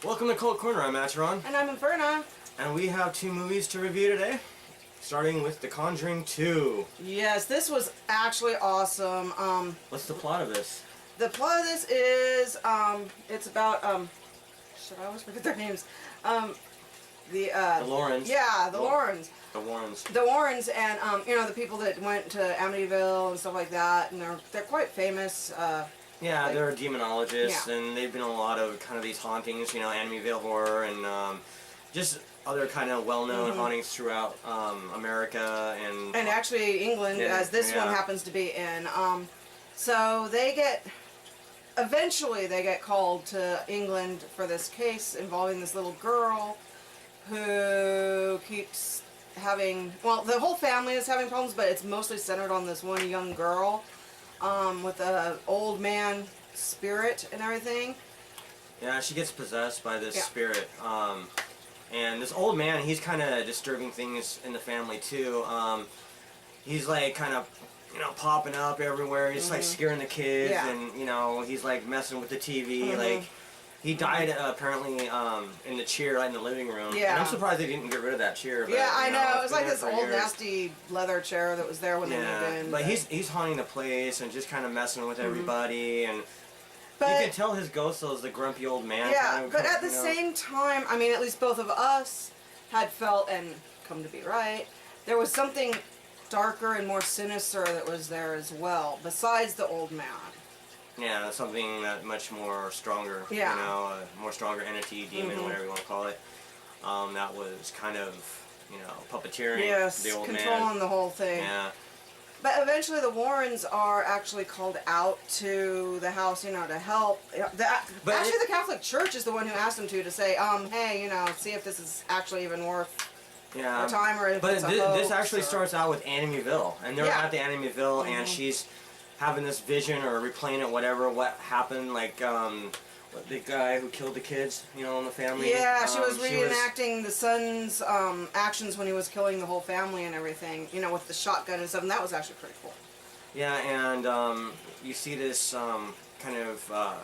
Welcome to Cult Corner. I'm Atron. And I'm Inferna. And we have two movies to review today, starting with The Conjuring 2. Yes, this was actually awesome. What's the plot of this? The plot of this is, it's about, shit, I always forget their names. The Laurens. Yeah, the Laurens. The Warrens. The Warrens and, you know, the people that went to Amityville and stuff like that, and they're quite famous. Yeah, like, they're demonologists, yeah. and they've been in a lot of kind of these hauntings, you know, Amityville Horror, and just other kind of well-known hauntings throughout America and actually England, as this one happens to be in. So eventually they get called to England for this case involving this little girl who keeps having, well, the whole family is having problems, but it's mostly centered on this one young girl with an old man spirit and everything. Yeah, she gets possessed by this spirit. And this old man, he's kind of disturbing things in the family too. He's like kind of, you know, popping up everywhere. He's like scaring the kids, and you know, he's like messing with the TV. Like he died apparently in the chair right in the living room. Yeah, and I'm surprised they didn't get rid of that chair. But, yeah, I know. It was been like there this for old years. nasty leather chair that was there when they moved in. But he's haunting the place and just kind of messing with everybody and. But, you can tell his ghost is the grumpy old man. Yeah, kind of, but at the same time, I mean, at least both of us had felt, and come to be right, there was something darker and more sinister that was there as well, besides the old man. Yeah, something that much more stronger. Yeah. You know, a more stronger entity, demon, whatever you want to call it. That was kind of, you know, puppeteering the old man. Controlling the whole thing. Yeah. But eventually the Warrens are actually called out to the house, you know, to help. Actually, the Catholic Church is the one who asked them to say, hey, you know, see if this is actually even worth our time, or if it's a hoax, this actually starts out with Amityville, and they're at the Amityville, and she's having this vision or replaying it, whatever, what happened, like, the guy who killed the kids, you know, in the family. Yeah, she was reenacting the son's actions when he was killing the whole family and everything, you know, with the shotgun and stuff, and that was actually pretty cool. Yeah, and you see this kind of, I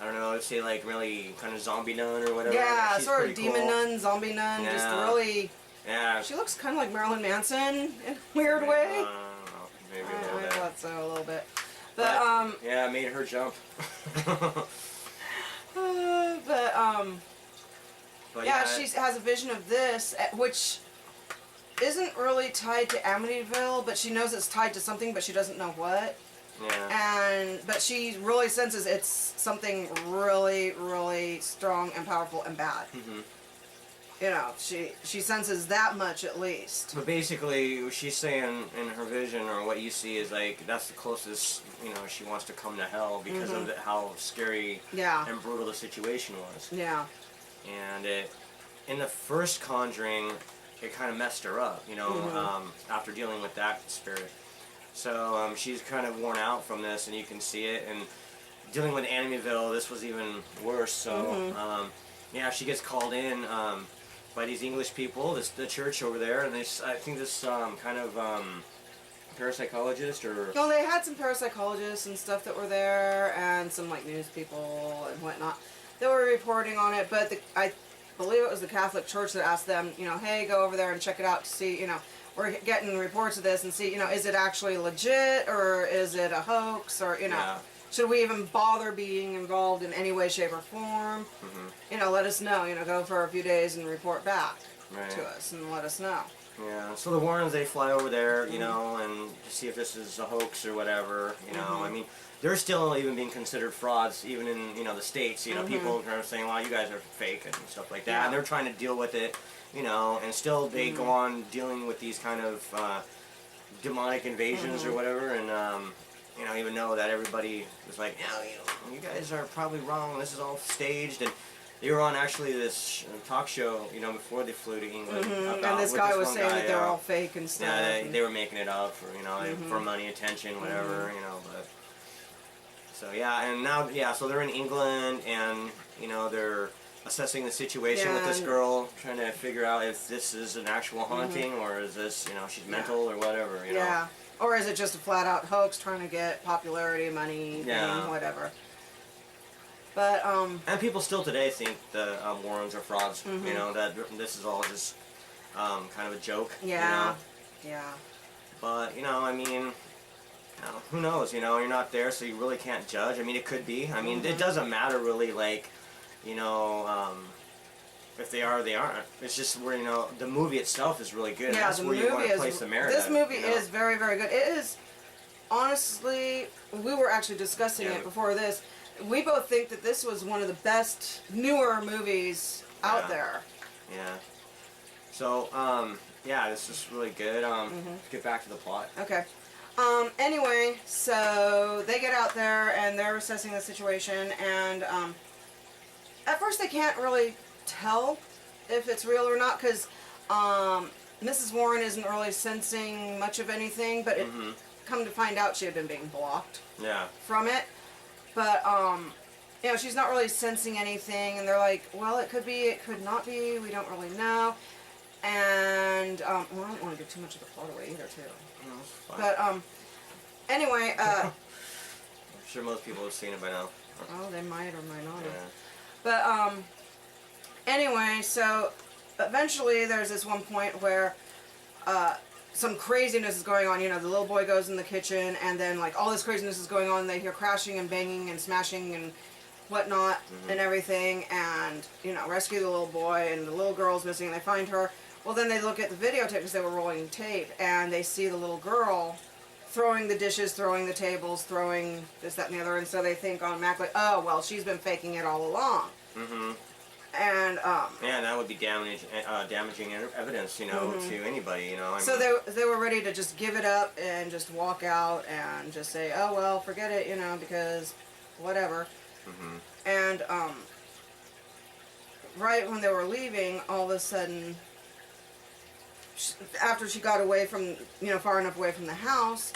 don't know, let's say like really kind of zombie nun or whatever. Yeah, she's sort of demon nun, zombie nun, just really... Yeah. She looks kind of like Marilyn Manson in a weird way. I don't know, maybe a little bit. I thought so, a little bit. But yeah, it made her jump. But yeah, she has a vision of this, which isn't really tied to Amityville, but she knows it's tied to something, but she doesn't know what. Yeah. But she really senses it's something really, really strong and powerful and bad. You know, she senses that much at least. But basically, she's saying in her vision, or what you see, is like that's the closest, you know, she wants to come to hell because of how scary and brutal the situation was. Yeah. And in the first Conjuring, it kind of messed her up, you know, after dealing with that spirit. So she's kind of worn out from this, and you can see it. And dealing with Amityville, this was even worse. So yeah, she gets called in by these English people, the church over there, and I think this kind of parapsychologist or... No, they had some parapsychologists and stuff that were there, and some like news people and whatnot. They were reporting on it, but I believe it was the Catholic Church that asked them, you know, hey, go over there and check it out to see, you know, we're getting reports of this and see, you know, is it actually legit or is it a hoax, or, you know, should we even bother being involved in any way, shape, or form? You know, let us know, you know, go for a few days and report back to us and let us know. Yeah, so the Warrens, they fly over there, you know, and to see if this is a hoax or whatever, you know, I mean, they're still even being considered frauds, even in, you know, the States, you know, people are saying, well, you guys are fake and stuff like that, and they're trying to deal with it, you know, and still they go on dealing with these kind of demonic invasions or whatever, and, you know, even know that everybody was like, no, you guys are probably wrong, this is all staged, and they were on actually this talk show, you know, before they flew to England. And this guy was saying that they're all fake and stuff. Yeah, they were making it up for, you know, for money, attention, whatever, you know, but... So yeah, and now, so they're in England, and, you know, they're assessing the situation with this girl, trying to figure out if this is an actual haunting, or is this, you know, she's mental or whatever, you know. Or is it just a flat-out hoax trying to get popularity, money, fame, whatever. But And people still today think the Warrens are frauds. Mm-hmm. You know that this is all just kind of a joke. yeah, You know? yeah. But I mean, who knows? You're not there, so you really can't judge. I mean, it could be. I mean, Mm-hmm. it doesn't matter really. Like, you know, if they are, they aren't. It's just where the movie itself is really good. And Yeah, that's the where you want movie to is. place the merit. This movie you know? is very, very good. It is, honestly, we were actually discussing Yeah. it before this. We both think that this was one of the best newer movies out Yeah. there. Yeah. So, yeah, this is really good. Let's get back to the plot. Okay. Anyway, so they get out there and they're assessing the situation, and at first they can't really tell if it's real or not, because Mrs. Warren isn't really sensing much of anything, but it come to find out she had been being blocked Yeah. from it. But she's not really sensing anything, and they're like, well, it could be, it could not be, we don't really know. And well, I don't want to give too much of the plot away either, too. No, it's fine. But anyway, I'm sure most people have seen it by now. oh, they might or might not have. Yeah. But anyway, so eventually there's this one point where some craziness is going on. The little boy goes in the kitchen, and then like all this craziness is going on. They hear crashing and banging and smashing and whatnot and everything, and rescue the little boy, and the little girl's missing, and they find her. Well, then they look at the videotape because they were rolling tape, and they see the little girl throwing the dishes, throwing the tables, throwing this, that, and the other, and so they think automatically, oh, well, she's been faking it all along. Mm-hmm. And Yeah, and that would be damaging evidence, to anybody, I so mean, they were ready to just give it up and just walk out and just say, oh, well, forget it, because whatever. And right when they were leaving, all of a sudden, after she got away from, far enough away from the house,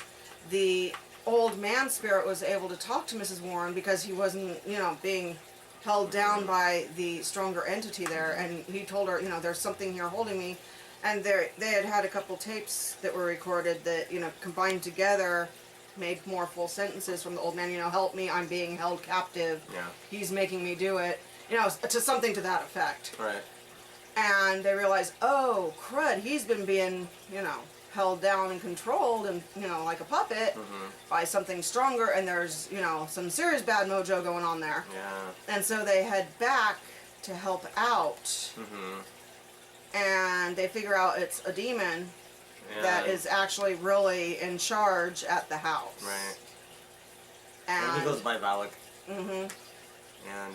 the old man spirit was able to talk to Mrs. Warren because he wasn't, being held down by the stronger entity there, and he told her, there's something here holding me. And they had a couple tapes that were recorded that, combined together made more full sentences from the old man, help me, I'm being held captive. Yeah. He's making me do it. To something to that effect. right. And they realized, oh, crud, he's been being, held down and controlled and, like a puppet by something stronger, and there's, some serious bad mojo going on there. Yeah. And so they head back to help out, and they figure out it's a demon that is actually really in charge at the house. Right. And he goes by Valak. And,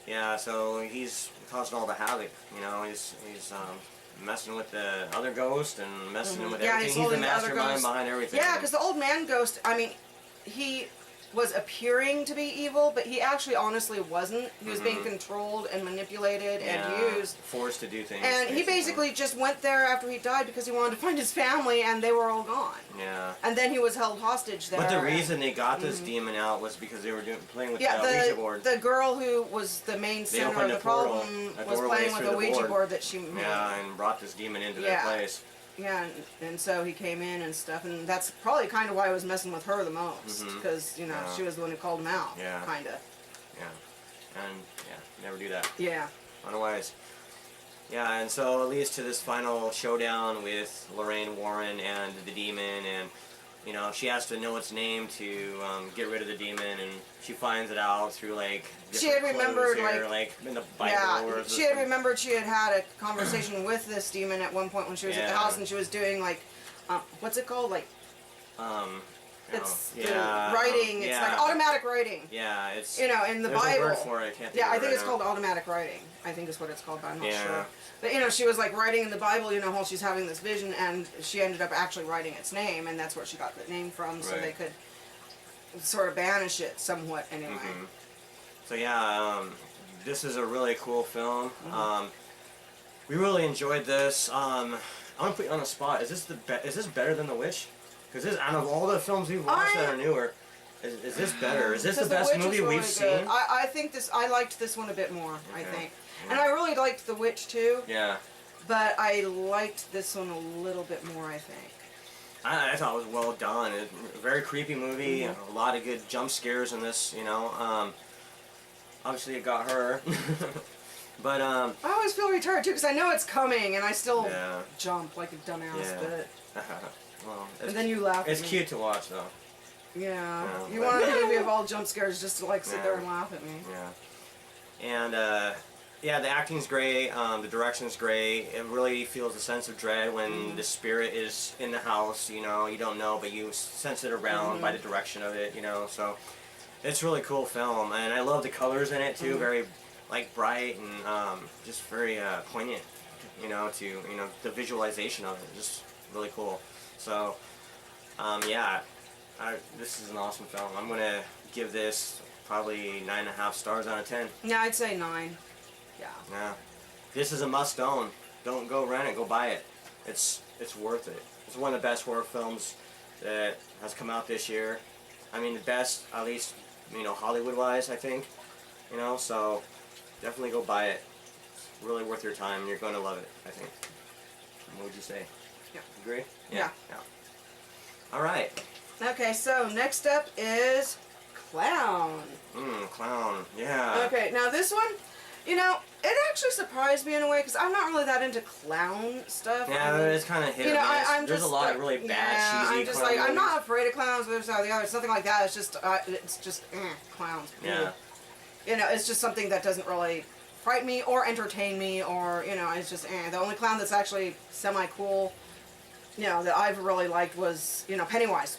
yeah, so he's causing all the havoc, he's messing with the other ghost and messing with Yeah, everything. he's He's the holding the other mastermind ghost. behind everything. Yeah, because the old man ghost, I mean, he was appearing to be evil, but he actually honestly wasn't. He was being controlled and manipulated and used. Forced to do things. And he basically just went there after he died because he wanted to find his family, and they were all gone. Yeah. And then he was held hostage there. But the reason they got this demon out was because they were playing with the yeah, Ouija board. the girl who was the main center of opened the a portal, problem a was doorway playing with through the the Ouija board. board that she made. Yeah, and brought this demon into Yeah. their place. Yeah, and so he came in and stuff, and that's probably kind of why I was messing with her the most, because, she was the one who called him out, Yeah. kind of. Yeah. And, never do that. Yeah. Otherwise. Yeah, and so it leads to this final showdown with Lorraine Warren and the demon, and she has to know its name to get rid of the demon, and she finds it out through She had different remembered, clues here, like in the Bible. Yeah, or she had remembered she had had a conversation with this demon at one point when she was at the house, and she was doing what's it called? It's the writing. It's like automatic writing. Yeah, it's in the there's Bible. a word for it. I can't think Yeah, of I it think right it's now. called automatic writing. I think is what it's called, but I'm not Yeah. sure. But she was writing in the Bible, while she's having this vision, and she ended up actually writing its name, and that's where she got the name from, so Right. they could sort of banish it somewhat anyway. So yeah, this is a really cool film. We really enjoyed this. I'm gonna put you on the spot. Is this better than The Witch? Because out of all the films we've watched that are newer, is this better? Is this the 'Cause best Witch is movie really we've good. seen? I think I liked this one a bit more, I Okay. think. And I really liked The Witch too, Yeah. but I liked this one a little bit more, I think. I thought it was well done. A very creepy movie. A lot of good jump scares in this. obviously it got her. But I always feel retarded too because I know it's coming and I still yeah. jump like a dumbass. Yeah. But Well, and then you laugh. It's at me. cute to watch though. Yeah. Yeah, You but- want a movie of all jump scares just to like sit Yeah. there and laugh at me. Yeah. And yeah, the acting's great. The direction's great. It really feels a sense of dread when the spirit is in the house. You know, you don't know, but you sense it around by the direction of it. You know, so it's a really cool film, and I love the colors in it too. Very like bright and just very poignant. You know, to the visualization of it, just really cool. So yeah, this is an awesome film. I'm gonna give this probably 9.5 stars out of 10. Yeah, I'd say 9. Yeah. Yeah, this is a must own. Don't go rent it. Go buy it. It's worth it. It's one of the best horror films that has come out this year. I mean, the best, at least Hollywood wise, I think. So definitely go buy it. It's really worth your time. You're going to love it, I think. What would you say? Yeah. Agree? Yeah. All right. Okay, so next up is Clown. Clown. Yeah. Okay, now this one, it actually surprised me in a way because I'm not really that into clown stuff. Yeah, I mean, it's kind of hit or miss. I'm There's just a lot like, of really bad, yeah, cheesy I'm just clown like, I'm movies. not afraid of clowns, but this or the other. It's nothing like that. It's just clowns. Yeah. It's just something that doesn't really frighten me or entertain me or, it's just, The only clown that's actually semi-cool, that I've really liked was, Pennywise.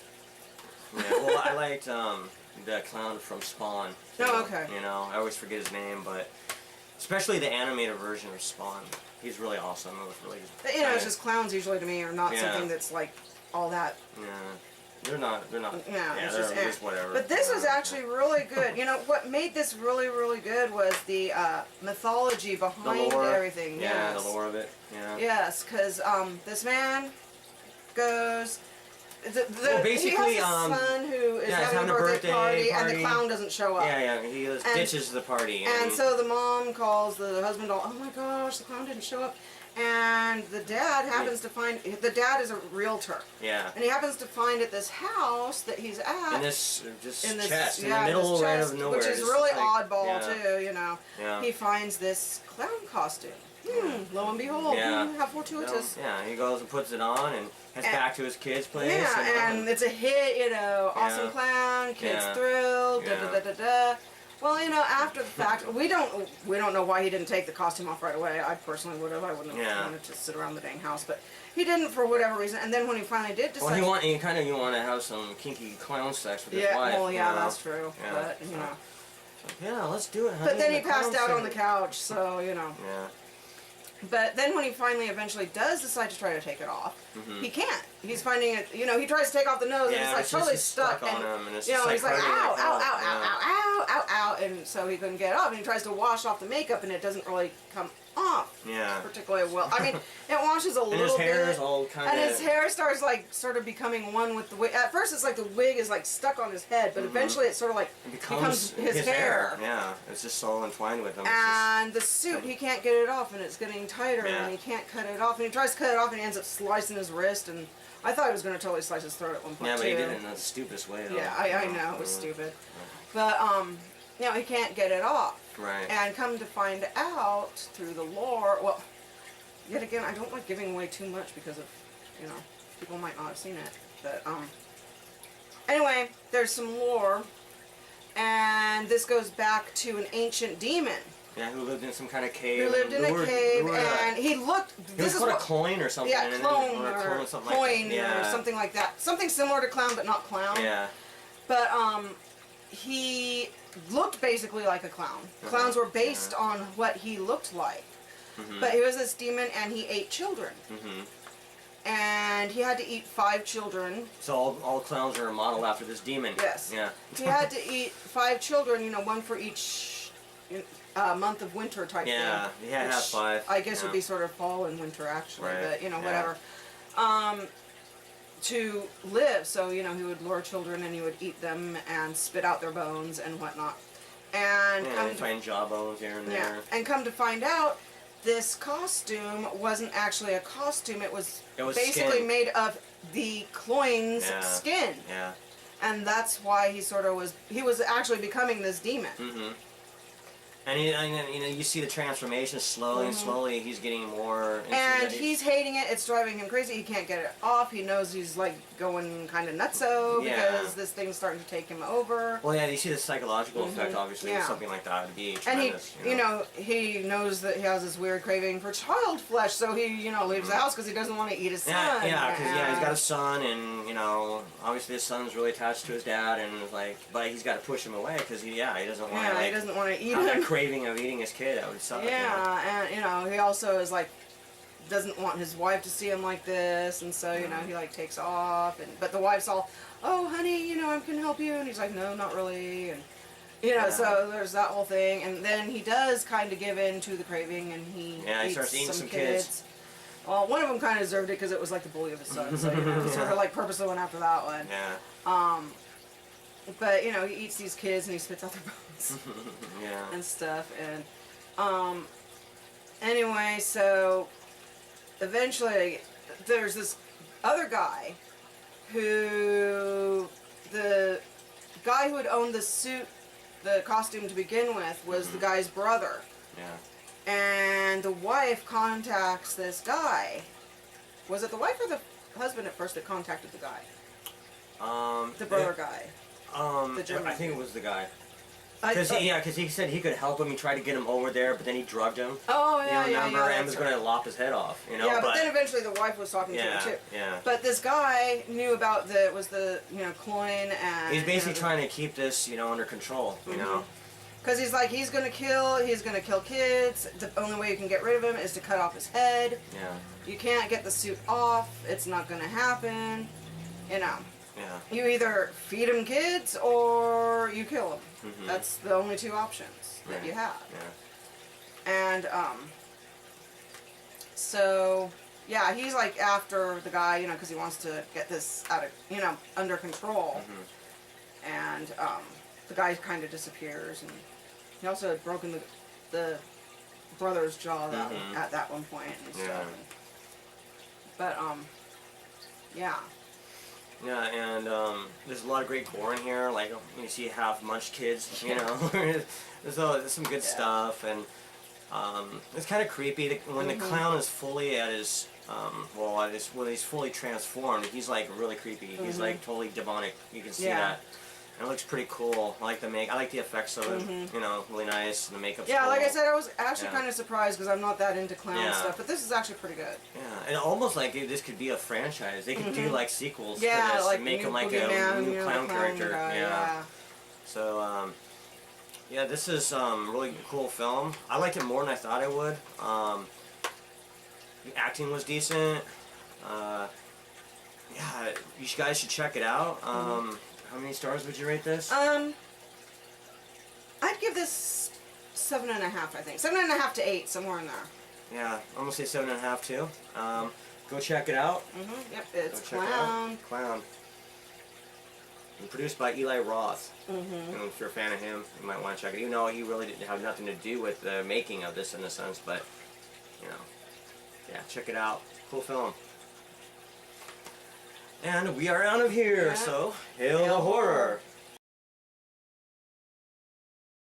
Yeah, well, I liked the clown from Spawn. Oh, okay. I always forget his name, but especially the animated version of Spawn. He's really awesome. It was really But, it's just clowns usually to me are not Yeah. something that's like all that. Yeah. They're not. Yeah, it's they're just, just whatever. But this was actually really good. What made this really, really good was the mythology the behind lore. everything. Yeah, Yes. the lore of it. Yeah. Yes, because this man goes. Well, basically, he has a son who is yeah, he's having a birthday party, and the party. clown doesn't show up. Yeah, he ditches the party. And so the mom calls the husband, oh my gosh, the clown didn't show up. And the dad happens to find, the dad is a realtor. Yeah. And he happens to find at this house that he's at. In this chest, in the yeah, middle this right chest, of nowhere. which is just really like, oddball yeah. too, Yeah. He finds this clown costume. Lo and behold, Yeah. how fortuitous. Yeah, he goes and puts it on and heads back to his kid's place. Yeah, and it's a hit, awesome clown, kids thrilled, da da da da da. Well, after the fact, we don't know why he didn't take the costume off right away. I personally would have. I wouldn't have wanted to sit around the dang house, but he didn't for whatever reason. And then when he finally did decide, well, you want to have some kinky clown sex with his wife. well, yeah, that's true. Yeah. But yeah, let's do it, honey. But then he The passed clown out on the scene. couch, so Yeah. But then when he finally eventually does decide to try to take it off, he can't. He's finding it, he tries to take off the nose and it's like totally stuck. on And, him, and it's he's just like, hurting ow, like, ow, oh, ow, ow, ow, ow, ow, ow, and so he couldn't get it off. And he tries to wash off the makeup and it doesn't really come off particularly well. I mean, it washes a little bit. And his hair is all kind of... And his hair starts sort of becoming one with the wig. At first it's like the wig is stuck on his head, but eventually it sort of becomes his hair. Yeah, it's just so entwined with him. And the suit, he can't get it off, and it's getting tighter, and he can't cut it off. And he tries to cut it off, and he ends up slicing his wrist. And I thought he was going to totally slice his throat at one point. Yeah, but he did it in the stupidest way. Though. Yeah, I know it was stupid, but he can't get it off. Right. And come to find out through the lore, well, yet again, I don't like giving away too much because of, people might not have seen it. But anyway, there's some lore, and this goes back to an ancient demon. Yeah, who lived in some kind of cave. Who lived in a cave, and he looked. This is what a coin or something. Yeah, clone or or something coin like that. or something like that. Something similar to clown, but not clown. Yeah. But he looked basically like a clown. Clowns were based on what he looked like. But he was this demon, and he ate children. And he had to eat 5 children. So all clowns are modeled after this demon. Yes. Yeah. He had to eat 5 children, one for each month of winter type thing. Yeah, he had to have 5. I guess would be sort of fall and winter actually, Right. but whatever. To live, so he would lure children and he would eat them and spit out their bones and whatnot. And and find jawbones here and there. and come to find out, this costume wasn't actually a costume. It was basically skin. made of the cloyne's skin. Yeah. And that's why he sort of was. He was actually becoming this demon. And you know, you see the transformation slowly and slowly. He's getting more. Into And that. he's hating it. It's driving him crazy. He can't get it off. He knows he's like going kind of nutso because this thing's starting to take him over. Well, yeah, you see the psychological effect, obviously, with something like that would be tremendous. And he knows that he has this weird craving for child flesh, so he, leaves the house because he doesn't want to eat his son. Yeah, because he's got a son, and obviously his son's really attached to his dad, and but he's got to push him away because he doesn't want to. He doesn't want to eat have him. that craving of eating his kid. That would suck. Yeah, and he also is like doesn't want his wife to see him like this, and so he like takes off, but the wife's all, oh honey, I can help you, and he's like, no, not really, and so there's that whole thing, and then he does kind of give in to the craving, and he starts eating some kids. Well, one of them kind of deserved it because it was like the bully of his son, so he sort of like purposely went after that one. Yeah. But he eats these kids and he spits out their bones. And stuff, and anyway, so eventually there's this other guy who the guy who had owned the suit, the costume to begin with, was the guy's brother. Yeah. And the wife contacts this guy. Was it the wife or the husband at first that contacted the guy? The brother guy. I think it was the guy. Because he said he could help him. He tried to get him over there, but then he drugged him. Oh, yeah, remember? And was going to lop his head off. Yeah, but then eventually the wife was talking to him too. Yeah. But this guy knew about the coin, and he's basically trying to keep this under control. You know. Because he's like, he's gonna kill kids. The only way you can get rid of him is to cut off his head. Yeah. You can't get the suit off. It's not gonna happen. Yeah. You either feed him kids or you kill him. That's the only two options that you have. Yeah. And so yeah, he's like after the guy, because he wants to get this out of under control. And the guy kind of disappears, and he also had broken the brother's jaw at that one point and stuff. But yeah. Yeah, and there's a lot of great gore in here. Like you see half-munched kids, there's some good stuff, and it's kind of creepy when the clown is fully at his when he's fully transformed. He's like really creepy. He's like totally demonic. You can see that. And it looks pretty cool. I like the effects of it. Really nice. And the makeup's cool. Like I said, I was actually kind of surprised because I'm not that into clown stuff, but this is actually pretty good. Yeah, and almost like this could be a franchise. They could do like sequels to Yeah, this like and make him like a new clown character. Yeah. So this is really cool film. I liked it more than I thought I would. The acting was decent. You guys should check it out. How many stars would you rate this? I'd give this 7.5. I think 7.5 to 8, somewhere in there. Yeah, I'm gonna say 7.5 too. Go check it out. Yep, it's Clown. Clown. And produced by Eli Roth. And if you're a fan of him, you might want to check it. Even though he really didn't have nothing to do with the making of this in a sense, but yeah, check it out. Cool film. And we are out of here, so hail the horror.